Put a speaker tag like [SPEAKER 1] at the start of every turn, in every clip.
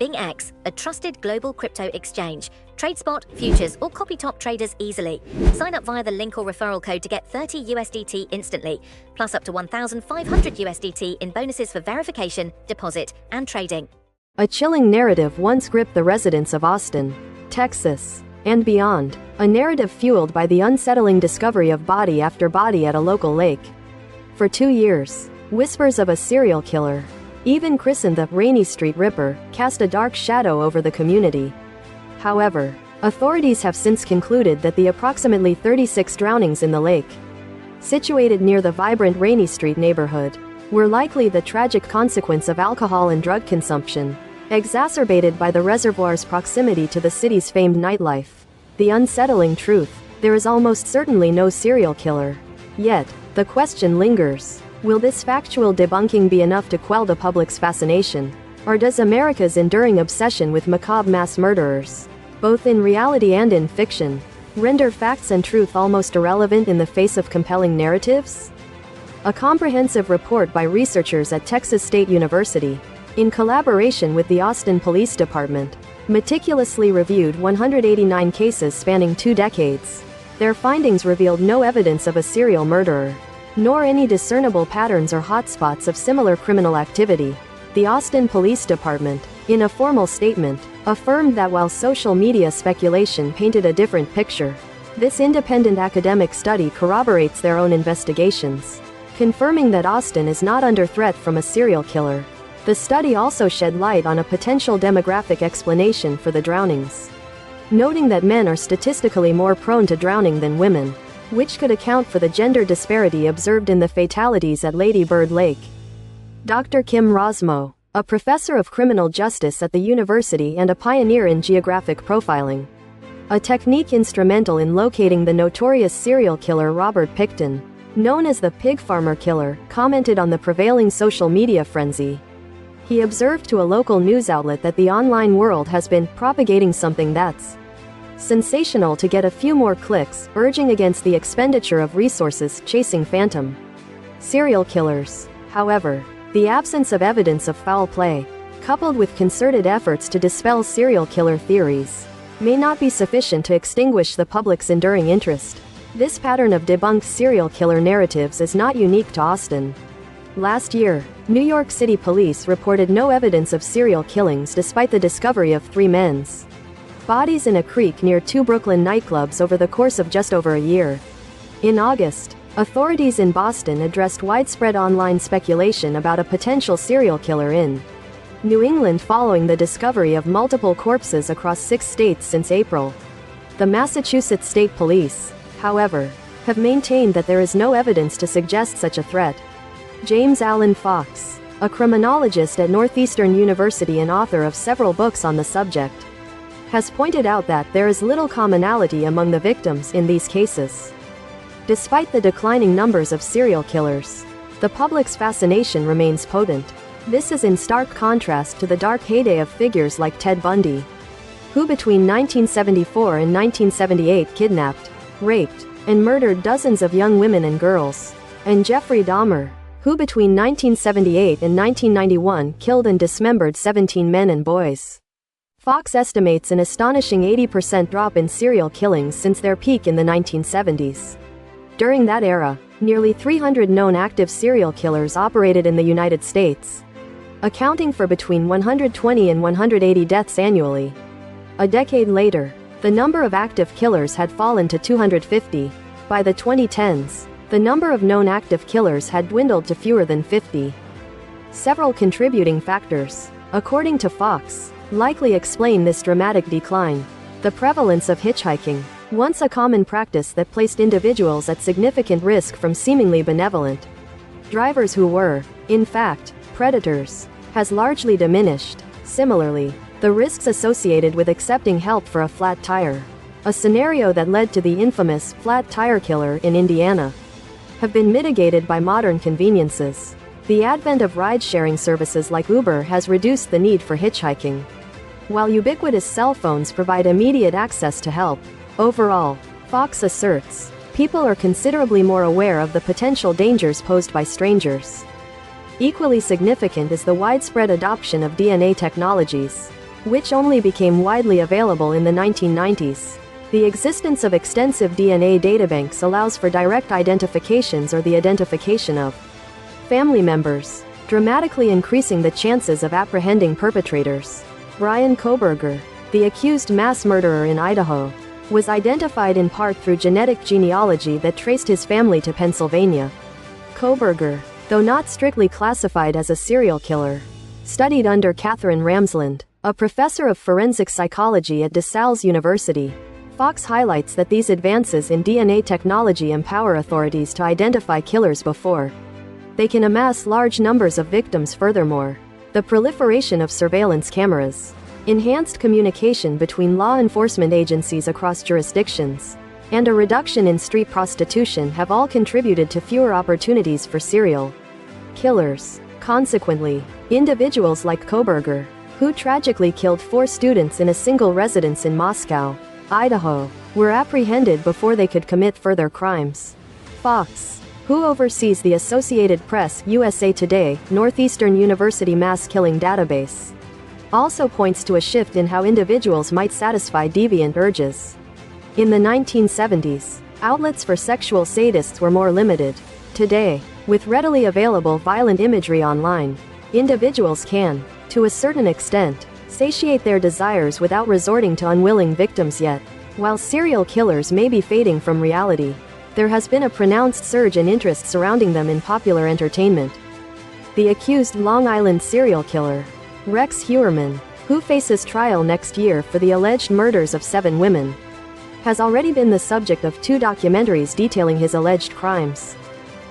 [SPEAKER 1] BingX, a trusted global crypto exchange. Trade spot, futures, or copy top traders easily. Sign up via the link or referral code to get 30 USDT instantly, plus up to 1,500 USDT in bonuses for verification, deposit, and trading.
[SPEAKER 2] A chilling narrative once gripped the residents of Austin, Texas, and beyond. A narrative fueled by the unsettling discovery of body after body at a local lake. For 2 years, whispers of a serial killer, even christened the Rainy Street Ripper, cast a dark shadow over the community. However, authorities have since concluded that the approximately 36 drownings in the lake, situated near the vibrant Rainy Street neighborhood, were likely the tragic consequence of alcohol and drug consumption, exacerbated by the reservoir's proximity to the city's famed nightlife. The unsettling truth: there is almost certainly no serial killer. Yet, the question lingers: will this factual debunking be enough to quell the public's fascination? Or does America's enduring obsession with macabre mass murderers, both in reality and in fiction, render facts and truth almost irrelevant in the face of compelling narratives? A comprehensive report by researchers at Texas State University, in collaboration with the Austin Police Department, meticulously reviewed 189 cases spanning 2 decades. Their findings revealed no evidence of a serial murderer, nor any discernible patterns or hotspots of similar criminal activity. The Austin Police Department, in a formal statement, affirmed that while social media speculation painted a different picture, this independent academic study corroborates their own investigations, confirming that Austin is not under threat from a serial killer. The study also shed light on a potential demographic explanation for the drownings, noting that men are statistically more prone to drowning than women, which could account for the gender disparity observed in the fatalities at Lady Bird Lake. Dr. Kim Rosmo, a professor of criminal justice at the university and a pioneer in geographic profiling, a technique instrumental in locating the notorious serial killer Robert Pickton, known as the Pig Farmer Killer, commented on the prevailing social media frenzy. He observed to a local news outlet that the online world has been propagating something that's sensational to get a few more clicks, urging against the expenditure of resources chasing phantom serial killers. However, the absence of evidence of foul play, coupled with concerted efforts to dispel serial killer theories, may not be sufficient to extinguish the public's enduring interest. This pattern of debunked serial killer narratives is not unique to Austin. Last year, New York City police reported no evidence of serial killings despite the discovery of 3 men's bodies in a creek near 2 Brooklyn nightclubs over the course of just over a year. In August, authorities in Boston addressed widespread online speculation about a potential serial killer in New England following the discovery of multiple corpses across 6 states since April. The Massachusetts State Police, however, have maintained that there is no evidence to suggest such a threat. James Allen Fox, a criminologist at Northeastern University and author of several books on the subject, has pointed out that there is little commonality among the victims in these cases. Despite the declining numbers of serial killers, the public's fascination remains potent. This is in stark contrast to the dark heyday of figures like Ted Bundy, who between 1974 and 1978 kidnapped, raped, and murdered dozens of young women and girls, and Jeffrey Dahmer, who between 1978 and 1991 killed and dismembered 17 men and boys. Fox estimates an astonishing 80% drop in serial killings since their peak in the 1970s. During that era, nearly 300 known active serial killers operated in the United States, accounting for between 120 and 180 deaths annually. A decade later, the number of active killers had fallen to 250. By the 2010s, the number of known active killers had dwindled to fewer than 50. Several contributing factors, according to Fox, likely explain this dramatic decline. The prevalence of hitchhiking, once a common practice that placed individuals at significant risk from seemingly benevolent drivers who were, in fact, predators, has largely diminished. Similarly, the risks associated with accepting help for a flat tire, a scenario that led to the infamous flat tire killer in Indiana, have been mitigated by modern conveniences. The advent of ride-sharing services like Uber has reduced the need for hitchhiking, while ubiquitous cell phones provide immediate access to help. Overall, Fox asserts, people are considerably more aware of the potential dangers posed by strangers. Equally significant is the widespread adoption of DNA technologies. which only became widely available in the 1990s. The existence of extensive DNA databanks allows for direct identifications or the identification of family members, dramatically increasing the chances of apprehending perpetrators. Bryan Kohberger, the accused mass murderer in Idaho, was identified in part through genetic genealogy that traced his family to Pennsylvania. Kohberger, though not strictly classified as a serial killer, studied under Katherine Ramsland, a professor of forensic psychology at DeSales University. Fox highlights that these advances in DNA technology empower authorities to identify killers before they can amass large numbers of victims. Furthermore, the proliferation of surveillance cameras, enhanced communication between law enforcement agencies across jurisdictions, and a reduction in street prostitution have all contributed to fewer opportunities for serial killers. Consequently, individuals like Kohberger, who tragically killed 4 students in a single residence in Moscow, Idaho, were apprehended before they could commit further crimes. Fox, who oversees the Associated Press USA Today Northeastern University mass killing database, also points to a shift in how individuals might satisfy deviant urges. In the 1970s, outlets for sexual sadists were more limited. Today, with readily available violent imagery online, individuals can, to a certain extent, satiate their desires without resorting to unwilling victims. Yet, while serial killers may be fading from reality, there has been a pronounced surge in interest surrounding them in popular entertainment. The accused Long Island serial killer, Rex Heuermann, who faces trial next year for the alleged murders of 7 women, has already been the subject of 2 documentaries detailing his alleged crimes.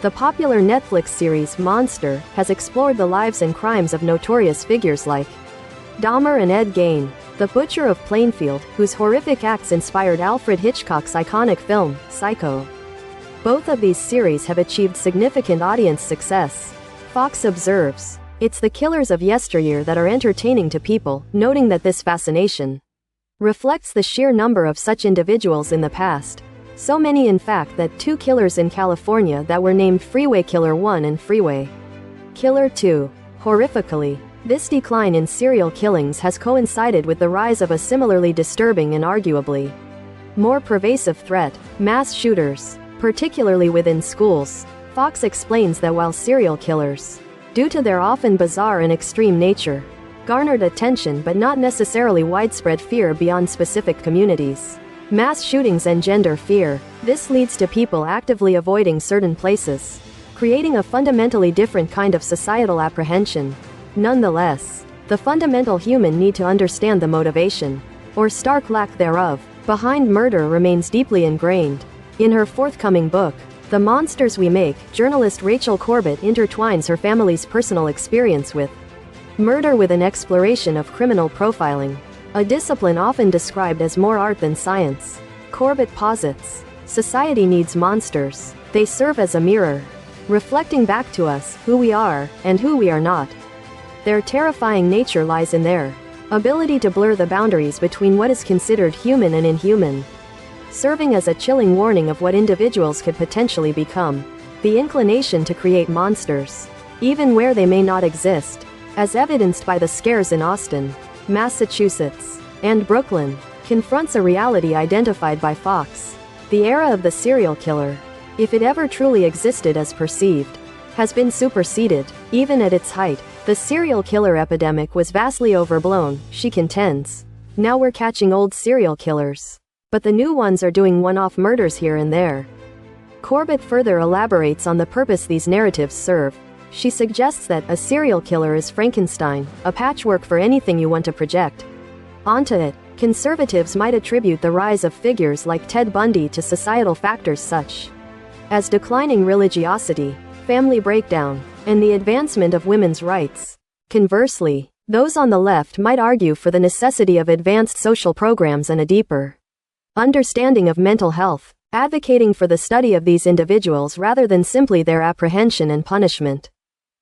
[SPEAKER 2] The popular Netflix series Monster has explored the lives and crimes of notorious figures like Dahmer and Ed Gein, the Butcher of Plainfield, whose horrific acts inspired Alfred Hitchcock's iconic film, Psycho. Both of these series have achieved significant audience success. Fox observes, "It's the killers of yesteryear that are entertaining to people," noting that this fascination reflects the sheer number of such individuals in the past. So many in fact that 2 killers in California that were named Freeway Killer 1 and Freeway Killer 2. Horrifically, this decline in serial killings has coincided with the rise of a similarly disturbing and arguably more pervasive threat, mass shooters, particularly within schools. Fox explains that while serial killers, due to their often bizarre and extreme nature, garnered attention but not necessarily widespread fear beyond specific communities, mass shootings engender fear. This leads to people actively avoiding certain places, creating a fundamentally different kind of societal apprehension. Nonetheless, the fundamental human need to understand the motivation, or stark lack thereof, behind murder remains deeply ingrained. In her forthcoming book, The Monsters We Make, journalist Rachel Corbett intertwines her family's personal experience with murder with an exploration of criminal profiling, a discipline often described as more art than science. Corbett posits, society needs monsters. They serve as a mirror, reflecting back to us who we are and who we are not. Their terrifying nature lies in their ability to blur the boundaries between what is considered human and inhuman, serving as a chilling warning of what individuals could potentially become. The inclination to create monsters, even where they may not exist, as evidenced by the scares in Austin, Massachusetts, and Brooklyn, confronts a reality identified by Fox. The era of the serial killer, if it ever truly existed as perceived, has been superseded. Even at its height, the serial killer epidemic was vastly overblown, she contends. Now we're catching old serial killers, but the new ones are doing one-off murders here and there. Corbett further elaborates on the purpose these narratives serve. She suggests that a serial killer is Frankenstein, a patchwork for anything you want to project onto it. Conservatives might attribute the rise of figures like Ted Bundy to societal factors such as declining religiosity, family breakdown, and the advancement of women's rights. Conversely, those on the left might argue for the necessity of advanced social programs and a deeper understanding of mental health, advocating for the study of these individuals rather than simply their apprehension and punishment.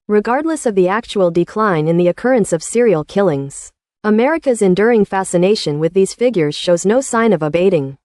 [SPEAKER 2] Regardless of the actual decline in the occurrence of serial killings, America's enduring fascination with these figures shows no sign of abating.